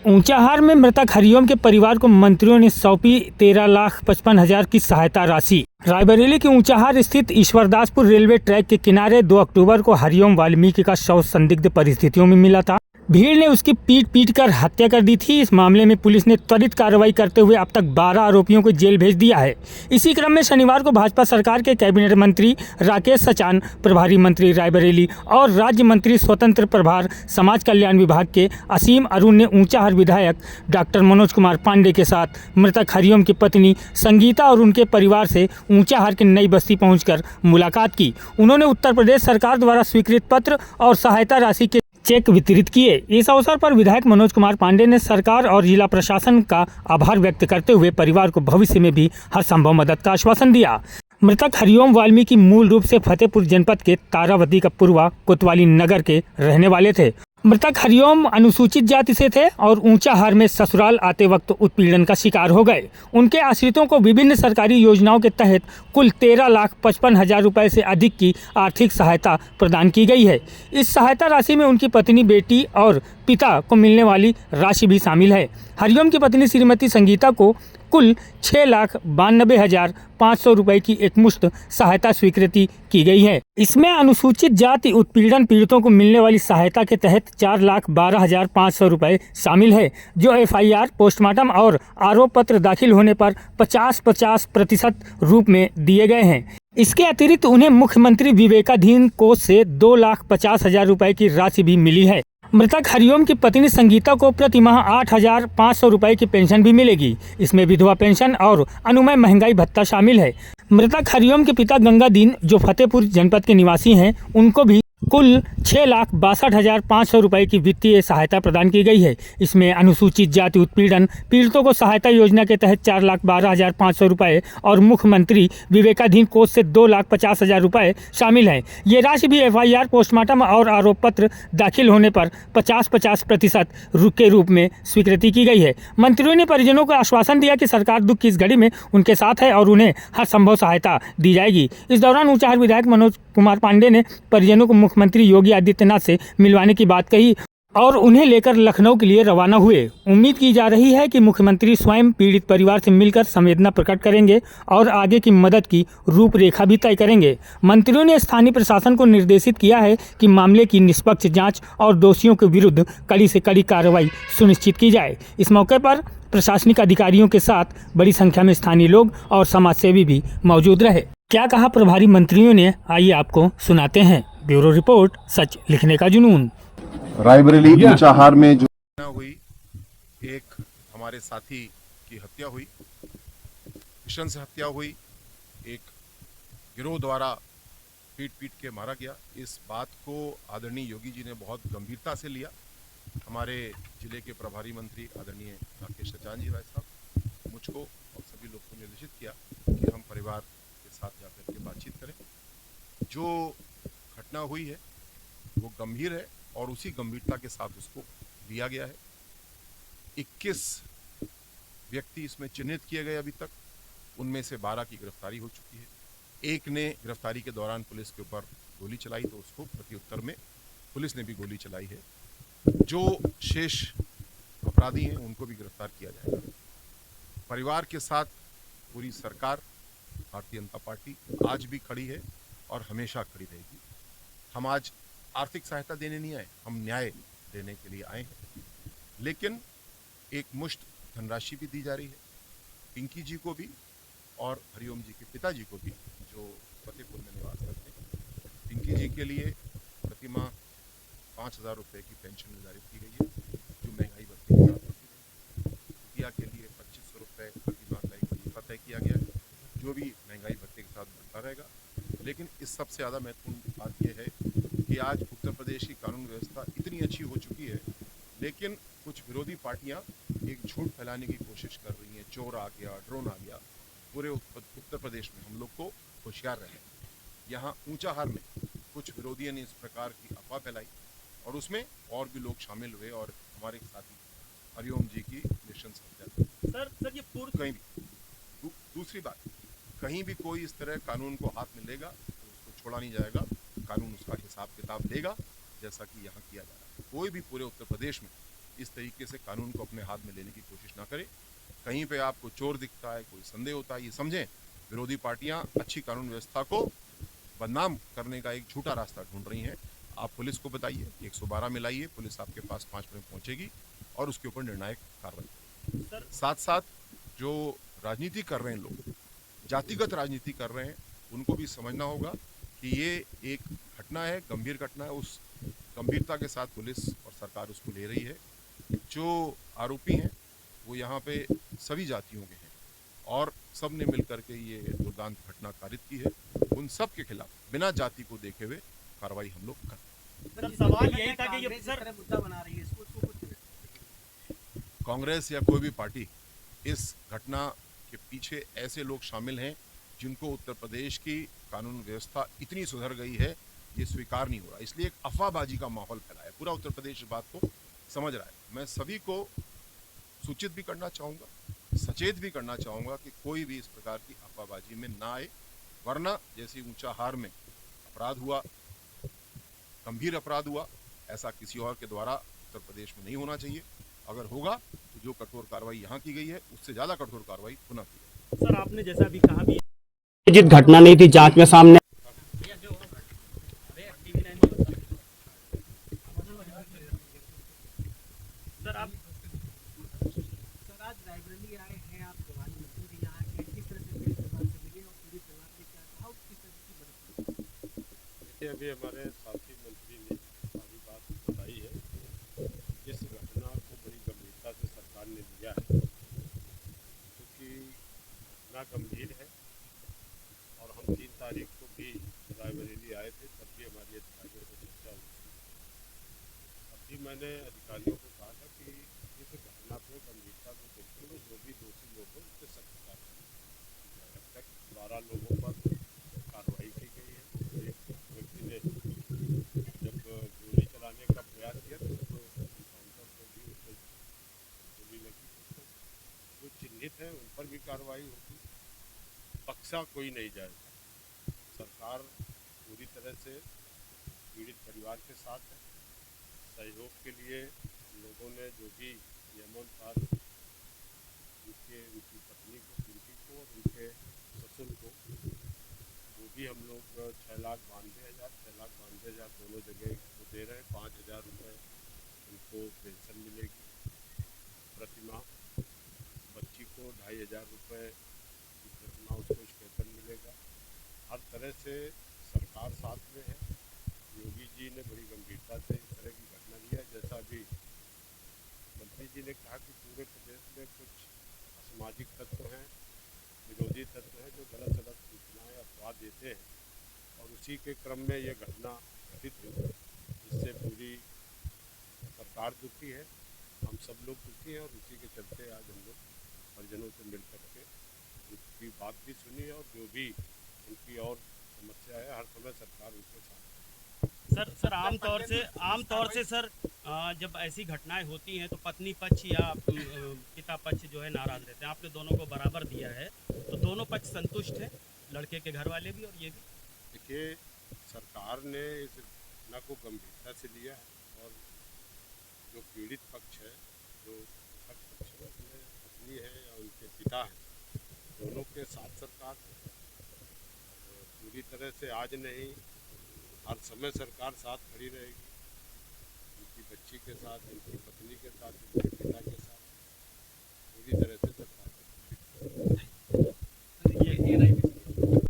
ऊंचाहार में मृतक हरिओम के परिवार को मंत्रियों ने सौंपी 13,55,000 की सहायता राशि। रायबरेली के ऊंचाहार स्थित ईश्वरदासपुर रेलवे ट्रैक के किनारे 2 अक्टूबर को हरिओम वाल्मीकि का शव संदिग्ध परिस्थितियों में मिला था। भीड़ ने उसकी पीट कर हत्या कर दी थी। इस मामले में पुलिस ने त्वरित कार्रवाई करते हुए अब तक 12 आरोपियों को जेल भेज दिया है। इसी क्रम में शनिवार को भाजपा सरकार के कैबिनेट मंत्री राकेश सचान, प्रभारी मंत्री रायबरेली और राज्य मंत्री स्वतंत्र प्रभार समाज कल्याण विभाग के असीम अरुण ने ऊंचाहार विधायक डॉक्टर मनोज कुमार पांडे के साथ मृतक हरिओम की पत्नी संगीता और उनके परिवार से ऊंचाहार की नई बस्ती पहुंचकर मुलाकात की। उन्होंने उत्तर प्रदेश सरकार द्वारा स्वीकृत पत्र और सहायता राशि के चेक वितरित किए। इस अवसर पर विधायक मनोज कुमार पांडे ने सरकार और जिला प्रशासन का आभार व्यक्त करते हुए परिवार को भविष्य में भी हर संभव मदद का आश्वासन दिया। मृतक हरिओम वाल्मीकि मूल रूप से फतेहपुर जनपद के तारावती का पूर्वा कोतवाली नगर के रहने वाले थे। मृतक हरिओम अनुसूचित जाति से थे और ऊंचाहार में ससुराल आते वक्त उत्पीड़न का शिकार हो गए। उनके आश्रितों को विभिन्न सरकारी योजनाओं के तहत कुल 13,55,000 रुपए से अधिक की आर्थिक सहायता प्रदान की गई है। इस सहायता राशि में उनकी पत्नी, बेटी और पिता को मिलने वाली राशि भी शामिल है। हरिओम की पत्नी श्रीमती संगीता को कुल 6,92,500 रुपए की एकमुश्त सहायता स्वीकृति की गई है। इसमें अनुसूचित जाति उत्पीड़न पीड़ितों को मिलने वाली सहायता के तहत 4,12,500 रुपए शामिल है, जो FIR, पोस्टमार्टम और आरोप पत्र दाखिल होने पर 50-50% रूप में दिए गए हैं। इसके अतिरिक्त उन्हें मुख्यमंत्री विवेकाधीन कोष से 2,50,000 रुपए की राशि भी मिली है। मृतक हरिओम की पत्नी संगीता को प्रति माह 8,500 रुपए की पेंशन भी मिलेगी। इसमें विधवा पेंशन और अनुमय महंगाई भत्ता शामिल है। मृतक हरिओम के पिता गंगादीन, जो फतेहपुर जनपद के निवासी हैं, उनको भी कुल 6,62,500 रुपए की वित्तीय सहायता प्रदान की गई है। इसमें अनुसूचित जाति उत्पीड़न पीड़ितों को सहायता योजना के तहत 4,12,500 रुपए और मुख्यमंत्री विवेकाधीन कोष से 2,50,000 रुपए शामिल हैं। ये राशि भी FIR, पोस्टमार्टम और आरोप पत्र दाखिल होने पर 50-50% के रूप में स्वीकृति की गई है। मंत्रियों ने परिजनों को आश्वासन दिया कि सरकार दुख की इस घड़ी में उनके साथ है और उन्हें हर संभव सहायता दी जाएगी। इस दौरान ऊंचाहार विधायक मनोज कुमार पांडे ने परिजनों को मुख्यमंत्री योगी आदित्यनाथ से मिलवाने की बात कही और उन्हें लेकर लखनऊ के लिए रवाना हुए। उम्मीद की जा रही है कि मुख्यमंत्री स्वयं पीड़ित परिवार से मिलकर संवेदना प्रकट करेंगे और आगे की मदद की रूपरेखा भी तय करेंगे। मंत्रियों ने स्थानीय प्रशासन को निर्देशित किया है कि मामले की निष्पक्ष जांच और दोषियों के विरुद्ध कड़ी से कड़ी कार्रवाई सुनिश्चित की जाए। इस मौके पर प्रशासनिक अधिकारियों के साथ बड़ी संख्या में स्थानीय लोग और समाजसेवी भी मौजूद रहे। क्या कहा प्रभारी मंत्रियों ने, आइए आपको सुनाते हैं। ब्यूरो रिपोर्ट, सच लिखने का जुनून। रायबरेली ऊंचाहार में जो हुई, एक हमारे साथी की हत्या हुई, मिशन से हत्या हुई, एक गिरोह द्वारा पीट के मारा गया। इस बात को आदरणीय योगी जी ने बहुत गंभीरता से लिया। हमारे जिले के प्रभारी मंत्री आदरणीय राकेश सचान जी भाई साहब मुझको और सभी लोग को निर्देशित किया कि हम परिवार के साथ जाकर के बातचीत करें। जो घटना हुई है वो गंभीर है और उसी गंभीरता के साथ उसको लिया गया है। 21 व्यक्ति इसमें चिन्हित किए गए अभी तक, उनमें से 12 की गिरफ्तारी हो चुकी है। एक ने गिरफ्तारी के दौरान पुलिस के ऊपर गोली चलाई तो उसको प्रत्युत्तर में पुलिस ने भी गोली चलाई है। जो शेष अपराधी हैं उनको भी गिरफ्तार किया जाएगा। परिवार के साथ पूरी सरकार भारतीय जनता पार्टी आज भी खड़ी है और हमेशा खड़ी रहेगी। हम आज आर्थिक सहायता देने नहीं आए, हम न्याय देने के लिए आए हैं। लेकिन एक मुश्त धनराशि भी दी जा रही है पिंकी जी को भी और हरिओम जी के पिताजी को भी, जो फतेहपुर में निवास करते हैं। पिंकी जी के लिए प्रति माह 5,000 रुपये की पेंशन निर्धारित की गई है, जो महंगाई भत्ते के साथ होती है। पिया के लिए 2,500 रुपये प्रति माह का एक वजीफा तय किया गया है, जो भी महंगाई भत्ते के साथ बढ़ता रहेगा। लेकिन इस सबसे ज़्यादा महत्वपूर्ण बात यह है कि आज उत्तर प्रदेश की कानून व्यवस्था इतनी अच्छी हो चुकी है, लेकिन कुछ विरोधी पार्टियां एक झूठ फैलाने की कोशिश कर रही हैं। चोर आ गया, ड्रोन आ गया। पूरे उत्तर प्रदेश में हम लोग को होशियार रहे। यहाँ ऊंचाहार में कुछ विरोधियों ने इस प्रकार की अफवाह फैलाई और उसमें और भी लोग शामिल हुए और हमारे साथी हरिओम जी की मिशन से हत्या। सर ये पूर्व कहीं भी दूसरी बात, कहीं भी कोई इस तरह कानून को हाथ में लेगा तो उसको छोड़ा नहीं जाएगा। कानून उसका हिसाब किताब लेगा, जैसा कि यहाँ किया जा रहा है। कोई भी पूरे उत्तर प्रदेश में इस तरीके से कानून को अपने हाथ में लेने की कोशिश ना करें। कहीं पे आपको चोर दिखता है, कोई संदेह होता है, ये समझें विरोधी पार्टियां अच्छी कानून व्यवस्था को बदनाम करने का एक झूठा रास्ता ढूंढ रही हैं। आप पुलिस को बताइए, 112 मिलाइए, पुलिस आपके पास 5 मिनट पहुंचेगी और उसके ऊपर निर्णायक कार्रवाई। साथ साथ जो राजनीति कर रहे हैं लोग, जातिगत राजनीति कर रहे हैं, उनको भी समझना होगा कि ये एक घटना है, गंभीर घटना है। उस गंभीरता के साथ पुलिस और सरकार उसको ले रही है। जो आरोपी हैं वो यहाँ पे सभी जातियों के हैं और सब ने मिलकर के ये दुर्दांत घटना कारित की है। उन सब के खिलाफ बिना जाति को देखे हुए कार्रवाई हम लोग करते हैं। सर सवाल यही था कि ये सर मुद्दा बना रही है इसको कांग्रेस या कोई भी पार्टी, इस घटना के पीछे ऐसे लोग शामिल हैं जिनको उत्तर प्रदेश की कानून व्यवस्था इतनी सुधर गई है, ये स्वीकार नहीं हो रहा। इसलिए एक अफवाहबाजी का माहौल फैला है। पूरा उत्तर प्रदेश इस बात को समझ रहा है। मैं सभी को सूचित भी करना चाहूँगा, सचेत भी करना चाहूँगा कि कोई भी इस प्रकार की अफवाहबाजी में ना आए, वरना जैसे ऊंचाहार में अपराध हुआ, गंभीर अपराध हुआ, ऐसा किसी और के द्वारा उत्तर प्रदेश में नहीं होना चाहिए। अगर होगा तो जो कठोर कार्रवाई यहाँ की गई है उससे ज़्यादा कठोर कार्रवाई पुनः की जाए। सर आपने जैसा अभी कहा भी जित घटना नहीं थी, जांच में सामने सर आप आज रायबरेली आए हैं, आप जवान मंत्री भी यहाँ हैं, किस तरह से पीड़ित परिवार से मिले और पीड़ित परिवार से क्या कहा, किस तरह की मदद की? देखिए, अभी हमारे साथी मंत्री ने सारी बात बताई है। इस घटना को बड़ी गंभीरता से सरकार ने लिया है, क्योंकि घटना गंभीर है और हम 3 तारीख को भी रायबरेली आए थे, तब भी हमारी अधिकारियों से चर्चा हुई। अभी मैंने अधिकारियों को कहा था कि इस घटना को गंभीरता से देखते हुए जो भी दोषी लोग हैं उनसे सख्त कार्रवाई। अब तक 12 लोगों पर कार्रवाई की गई है। एक व्यक्ति ने जब गोली चलाने का प्रयास किया तो उसको एनकाउंटर को भी उसको गोली लगी। तो जो चिन्हित हैं उन पर भी कार्रवाई होगी, बख्शा कोई नहीं जाएगा। सरकार पूरी तरह से पीड़ित परिवार के साथ है। सहयोग के लिए लोगों ने जो भी नियमानुसार उनकी पत्नी को, पिंकी को और उनके ससुर को, वो भी हम लोग 6,92,000 दोनों जगह को दे रहे हैं। 5,000 रुपये उनको पेंशन मिलेगी प्रतिमाह। बच्ची को 2,500 रुपये प्रतिमाह उसको स्टेपन मिलेगा। हर तरह से सरकार साथ में है। योगी जी ने बड़ी गंभीरता से इस तरह की घटना लिया है। जैसा अभी मंत्री जी ने कहा कि पूरे प्रदेश में कुछ असामाजिक तत्व हैं, विरोधी तत्व हैं जो गलत गलत सूचनाएं, अफवाह देते हैं और उसी के क्रम में ये घटना घटित हुई, जिससे पूरी सरकार दुखी है, हम सब लोग दुखी हैं और उसी के चलते आज हम लोग परिजनों से मिल करके उनकी बात भी सुनी और जो भी उनकी और समस्या है हर समय सरकार उनके साथ। सर आमतौर से सर जब ऐसी घटनाएं होती हैं तो पत्नी पक्ष या पिता पक्ष जो है नाराज रहते हैं। आपने दोनों को बराबर दिया है, तो दोनों पक्ष संतुष्ट हैं, लड़के के घर वाले भी और ये भी। देखिए, सरकार ने इस घटना को गंभीरता से लिया है और जो पीड़ित पक्ष है, जो पक्ष है, उसमें पत्नी है या उनके पिता हैं, दोनों के साथ सरकार है। पूरी तरह से आज नहीं, हर समय सरकार साथ खड़ी रहेगी, उनकी बच्ची के साथ, उनकी पत्नी के साथ, उनके पिता के साथ पूरी तरह से सरकार।